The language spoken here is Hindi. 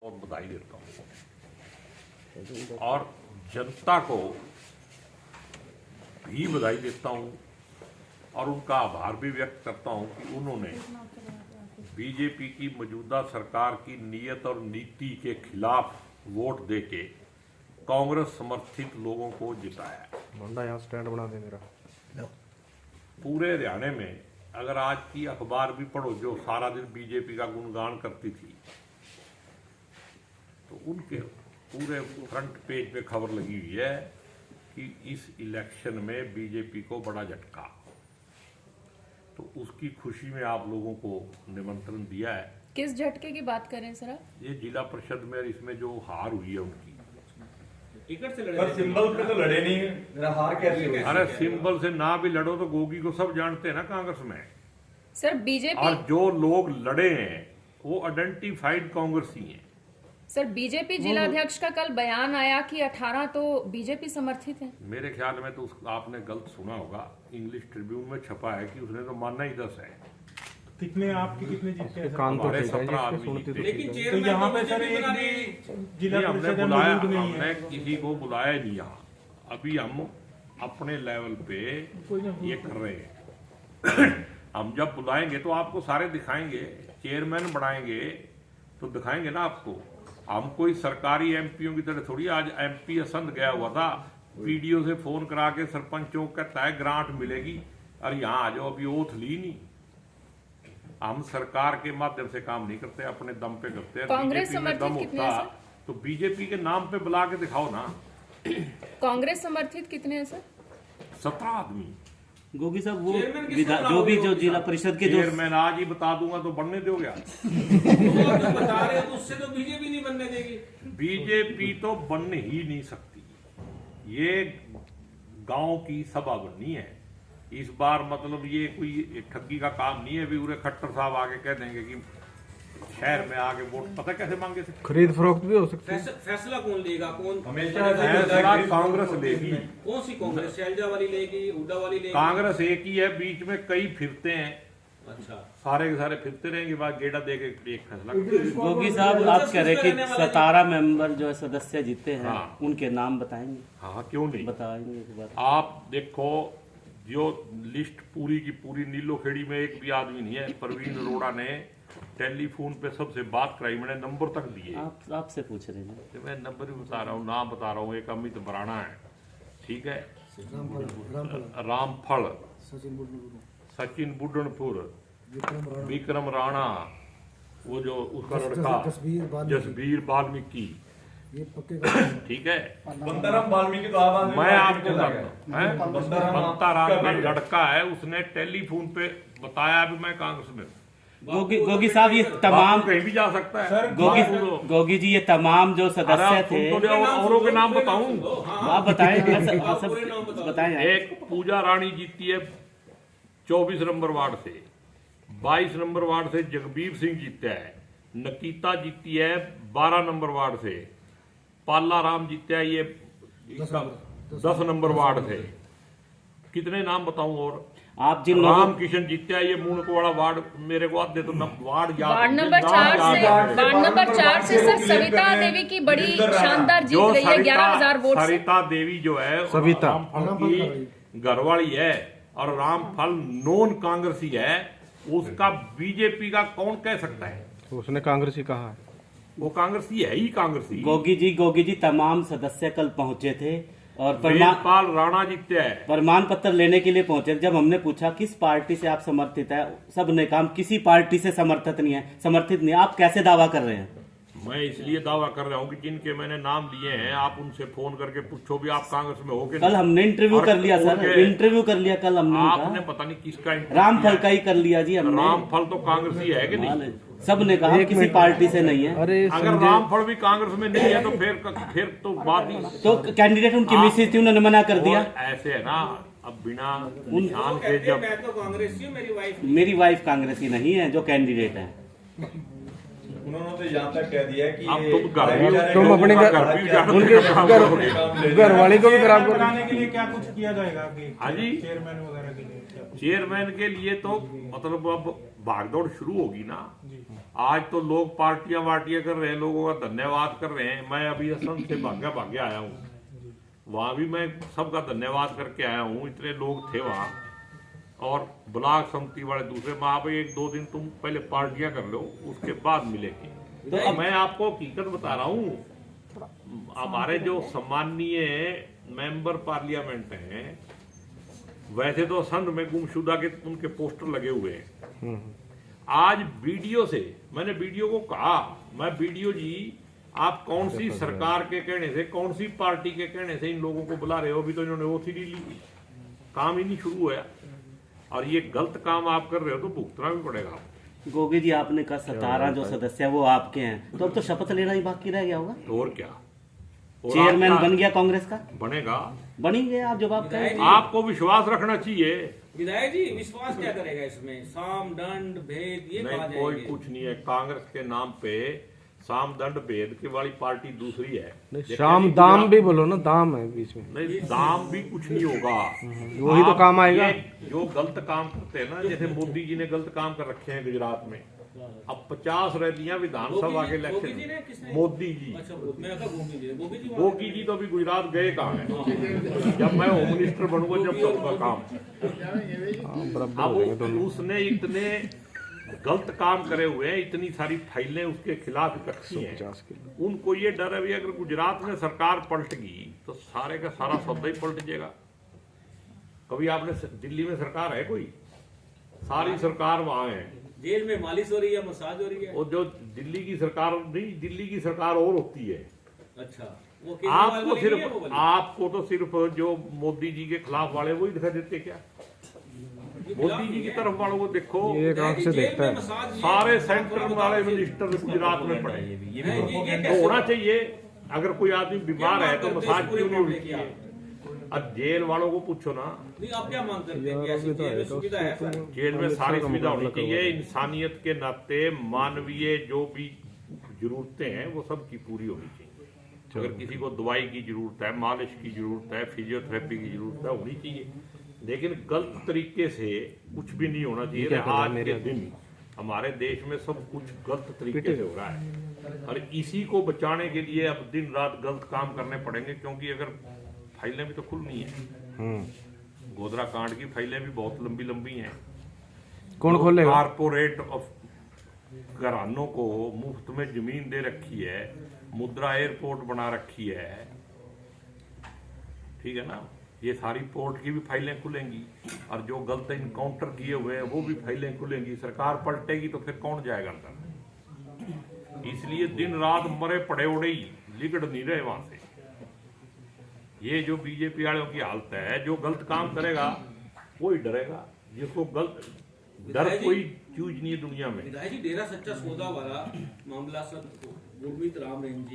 और बधाई देता हूँ और जनता को भी बधाई देता हूँ और उनका आभार भी व्यक्त करता हूँ कि उन्होंने बीजेपी की मौजूदा सरकार की नीयत और नीति के खिलाफ वोट देके कांग्रेस समर्थित लोगों को जिताया। मुंडा यहाँ स्टैंड बना दे मेरा। पूरे हरियाणा में अगर आज की अखबार भी पढ़ो जो सारा दिन बीजेपी का गुणगान करती थी, तो उनके पूरे फ्रंट पेज पे खबर लगी हुई है कि इस इलेक्शन में बीजेपी को बड़ा झटका। तो उसकी खुशी में आप लोगों को निमंत्रण दिया है। किस झटके की बात करें सर आप? ये जिला परिषद में इसमें जो हार हुई है उनकी टिकट से लड़े, पर सिंबल पे तो लड़े नहीं। मेरा हार कैसे हुई? अरे सिंबल से ना भी लड़ो तो गोगी को सब जानते हैं ना कांग्रेस में। सर बीजेपी और जो लोग लड़े हैं वो आइडेंटिफाइड कांग्रेसी हैं। सर बीजेपी जिला अध्यक्ष का कल बयान आया कि 18 तो बीजेपी समर्थित है। मेरे ख्याल में तो आपने गलत सुना होगा। इंग्लिश ट्रिब्यून में छपा है कि उसने तो मानना ही 10 है। कितने आपके कितने जीते हैं? कान तो हमारे ठीक है 17 जी, आदमी सुनती तो लेकिन ठीक है। तो चेयरमैन यहाँ तो पे सर बीजेपी एक बना भी रही। जिला हमने परिषद में बुलाया, मौजूद नहीं हमने है। किसी को बुलाया नहीं यहाँ। अभी हम अपने लेवल पे ये कर रहे हैं। हम जब बुलाएंगे तो आपको सारे दिखाएंगे। चेयरमैन बनाएंगे तो दिखाएंगे ना आपको। हम कोई सरकारी एमपीओ की तरह थोड़ी। आज एमपी असंध गया हुआ था, पीडीओ से फोन करा के सरपंचों कहता है ग्रांट मिलेगी। अरे यहाँ आ जाओ, अभी ओथ ली नहीं। हम सरकार के माध्यम से काम नहीं करते, अपने दम पे करते हैं। कांग्रेस बीजेपी में दम समर्थित कितने होता हैं सर? तो बीजेपी के नाम पे बुला के दिखाओ ना। कांग्रेस समर्थित कितने हैं सर? 17 आदमी। गोगी साहब वो चेयरमैन किसको जो भी जो बनाओगे जिला परिषद के जो चेयरमैन आज ही बता दूंगा तो बनने दोगे आप? तो आप जो बता रहे हो तो उससे तो बीजेपी नहीं बनने देगी। बीजेपी तो बन ही नहीं सकती। ये गांव की सभा बननी है इस बार। मतलब ये कोई ठगी का काम नहीं है। अभी उरे खट्टर साहब आके कह देंगे कि शहर में आके वोट पता कैसे मांगे थे। खरीद फरोख्त भी हो सकती है। फैसला कौन लेगा? कौन फैसला कांग्रेस लेगी। कौन सी कांग्रेस? शैलजा वाली लेगी, हुड्डा वाली लेगी? कांग्रेस एक ही है, बीच में कई फिरते हैं। अच्छा, सारे के सारे फिरते रहेंगे, बाद गेड़ा दे के एक फैसला करेंगे। गोगी साहब आप कह रहे कि 17 मेंबर जो है सदस्य जीते हैं, हाँ। उनके नाम बताएंगे? हाँ क्यों नहीं, बताएंगे एक बार। आप देखो जो लिस्ट पूरी की पूरी नीलो खेड़ी में एक भी आदमी नहीं है। प्रवीण अरोड़ा ने टेलीफोन पे सबसे बात कराई, मैंने नंबर तक दिए। आपसे पूछ रहे हैं। तो मैं नंबर भी बता रहा हूँ, नाम बता रहा हूँ। एक अमित बराना है, ठीक है, रामफल, सचिन बुड्डनपुर, विक्रम राणा, वो जो उसका लड़का जसबीर वाल्मीकि, ठीक है। बंदाराम वाल्मीकि तो आप मैं आपको बंताराम का लड़का है, उसने टेलीफोन पे बताया भी मैं कांग्रेस में हूं। गोगी साहब ये तमाम कहीं भी जा सकता है। गोगी जी ये तमाम जो सदस्य थे, औरों के नाम बताऊं? आप बताएं। बताएं। एक पूजा रानी जीती है 24 नंबर वार्ड से। 22 नंबर वार्ड से जगबीर सिंह जीता है। नकीता जीती है 12 नंबर वार्ड से। पाला राम जीता है ये 10 नंबर वार्ड से। कितने नाम बताऊं? और आप जिन राम किशन जीता है ये मूनकवाड़ा वार्ड। मेरे को आते तो वार्ड याद, वार्ड नंबर 4 से सर सविता देवी की बड़ी शानदार जीत रही है 11,000 वोट से। सरिता देवी जो है सविता रामफल की घरवाली है और रामफल नॉन कांग्रेसी है। उसका बीजेपी का कौन कह सकता है? उसने कांग्रेसी कहा है। वो कांग्रेसी है ही कांग्रेसी। गोगी जी तमाम सदस्य कल पहुंचे थे और वेदपाल राणा जीते है। प्रमाण पत्र लेने के लिए पहुंचे। जब हमने पूछा किस पार्टी से आप समर्थित है, सब ने कहा किसी पार्टी से समर्थित नहीं है। आप कैसे दावा कर रहे हैं? मैं इसलिए दावा कर रहा हूँ कि जिनके मैंने नाम लिए हैं आप उनसे फोन करके पूछो भी आप कांग्रेस में हो के। कल हमने इंटरव्यू कर लिया सर, इंटरव्यू कर लिया कल हमने। आपने पता नहीं किसका रामफल का ही कर लिया जी हमने। रामफल तो कांग्रेसी है कि नहीं? सब ने कहा किसी पार्टी से नहीं है। अरे अगर रामफल भी कांग्रेस में नहीं है तो फिर तो बात ही। तो कैंडिडेट उनकी मिसेज थी, उन्होंने मना कर दिया। ऐसे है ना, अब बिना निशान के जब मैं तो कांग्रेसी हूँ, मेरी वाइफ कांग्रेसी नहीं है जो कैंडिडेट है। उन्होंने तो यहाँ तक कह दिया कि अब तुम अपने घर वाले को भी खराब कराने के लिए क्या कुछ किया जाएगा आगे? हाँ जी, चेयरमैन वगैरह के लिए क्या कुछ? चेयरमैन के लिए तो मतलब अब भागदौड़ शुरू होगी ना। आज तो लोग पार्टियां वार्टियां कर रहे हैं, लोगों का धन्यवाद कर रहे हैं। मैं अभी असम से भाग्य आया हूँ, वहां भी मैं सबका धन्यवाद करके आया हूँ। इतने लोग थे वहां, और ब्लॉक समिति वाले दूसरे वहां पे 1-2 दिन तुम पहले पार्टियां कर लो, उसके बाद मिलेगी। तो मैं आपको हकीकत बता रहा हूँ, हमारे जो सम्माननीय मेंबर पार्लियामेंट हैं, वैसे तो संघ में गुमशुदा के उनके पोस्टर लगे हुए हैं। आज वीडियो से, मैंने वीडियो को कहा, मैं वीडियो जी आप कौन सी सरकार के कहने से, कौन सी पार्टी के कहने से इन लोगों को बुला रहे हो? अभी तो इन्होंने ओसीडी ली, काम ही नहीं शुरू हुआ, और ये गलत काम आप कर रहे हो तो भुगतना भी पड़ेगा। गोगी जी, आपने कहा 17 जो सदस्य है वो आपके हैं, तो अब तो शपथ लेना ही बाकी रह गया होगा। तो और क्या, और चेयरमैन आपका बन गया कांग्रेस का, बनेगा, बनेंगे आप जब आप कहें। आपको विश्वास रखना चाहिए। विधायक जी विश्वास क्या करेगा इसमें? साम दंड भेद ये कहा नहीं, कोई जाएंगे। कुछ नहीं है। कांग्रेस के नाम पे साम दंड भेद की वाली पार्टी दूसरी है। नहीं, शाम दाम भी बोलो ना, दाम है बीच में। नहीं, दाम भी कुछ नहीं होगा, वही तो काम आएगा। ये जो गलत काम करते हैं ना, जैसे मोदी जी ने गलत काम कर रखे हैं गुजरात में, अब 50 रैलियां विधानसभा के इलेक्शन, मोदी जी, अच्छा, मैं कहा गोगी जी, गोगी जी गोगी जी तो अभी गुजरात गए कहाँ है? जब मैं होम मिनिस्टर बनूंगा जब तक का काम। बराबर हो जाएंगे अब दोनों। उसने इतने गलत काम करे हुए हैं, इतनी सारी फाइलें उसके खिलाफ इकट्ठी हैं। 150 किलो। उनको ये डर है भी अगर गुजरात में सरकार पलट गई तो सारे का सारा सौदा ही पलट जाएगा। कभी आपने दिल्ली में सरकार है कोई? सारी सरकार वहां है। जेल में मालिश हो रही है, मसाज हो रही है। और जो दिल्ली की सरकार नहीं, दिल्ली की सरकार और होती है। अच्छा, वो केजरीवाल आपको वाली नहीं है सिर्फ, वो वाली? आपको तो सिर्फ जो मोदी जी के खिलाफ वाले वही दिखा देते क्या? मोदी जी की तरफ वालों को देखो, ये एक आंख से देखता है। सारे सेंटर वाले मिनिस्टर गुजरात में पड़े। तो होना चाहिए, अगर कोई आदमी बीमार है तो मसाज क्यों नहीं होनी चाहिए? अब जेल वालों को पूछो ना, नहीं, आप क्या मांग करते हैं कि ऐसी जेल में सुविधा है सर? जेल में सारी सुविधा होनी चाहिए। इंसानियत के नाते मानवीय जो भी जरूरतें हैं वो सब की पूरी होनी चाहिए। अगर किसी को दवाई की जरूरत है, मालिश की जरूरत है, फिजियोथेरेपी की जरूरत है, होनी चाहिए। लेकिन गलत तरीके से कुछ भी नहीं होना चाहिए। आज के दिन हमारे देश में सब कुछ गलत तरीके से हो रहा है, और इसी को बचाने के लिए अब दिन रात गलत काम करने पड़ेंगे, क्योंकि अगर फाइलें भी तो खुलनी है। गोधरा कांड की फाइलें भी बहुत लंबी लंबी हैं। कौन खोलेगा? कारपोरेट ऑफ घरानों को मुफ्त में जमीन दे रखी है, मुद्रा एयरपोर्ट बना रखी है, ठीक है ना? ये सारी पोर्ट की भी फाइलें खुलेंगी, और जो गलत इनकाउंटर किए हुए हैं वो भी फाइलें खुलेंगी। सरकार पलटेगी तो फिर कौन जाएगा अंदर? इसलिए दिन रात मरे पड़े उड़े ही, लिगड़ नहीं रहे वहां से। ये जो बीजेपी वालों की हालत है, जो गलत काम करेगा वो ही डरेगा, जिसको गलत डर कोई चीज नहीं है दुनिया में। विधायक जी, डेरा सच्चा सौदा वाला मामला सर गुरमीत राम रहीम जी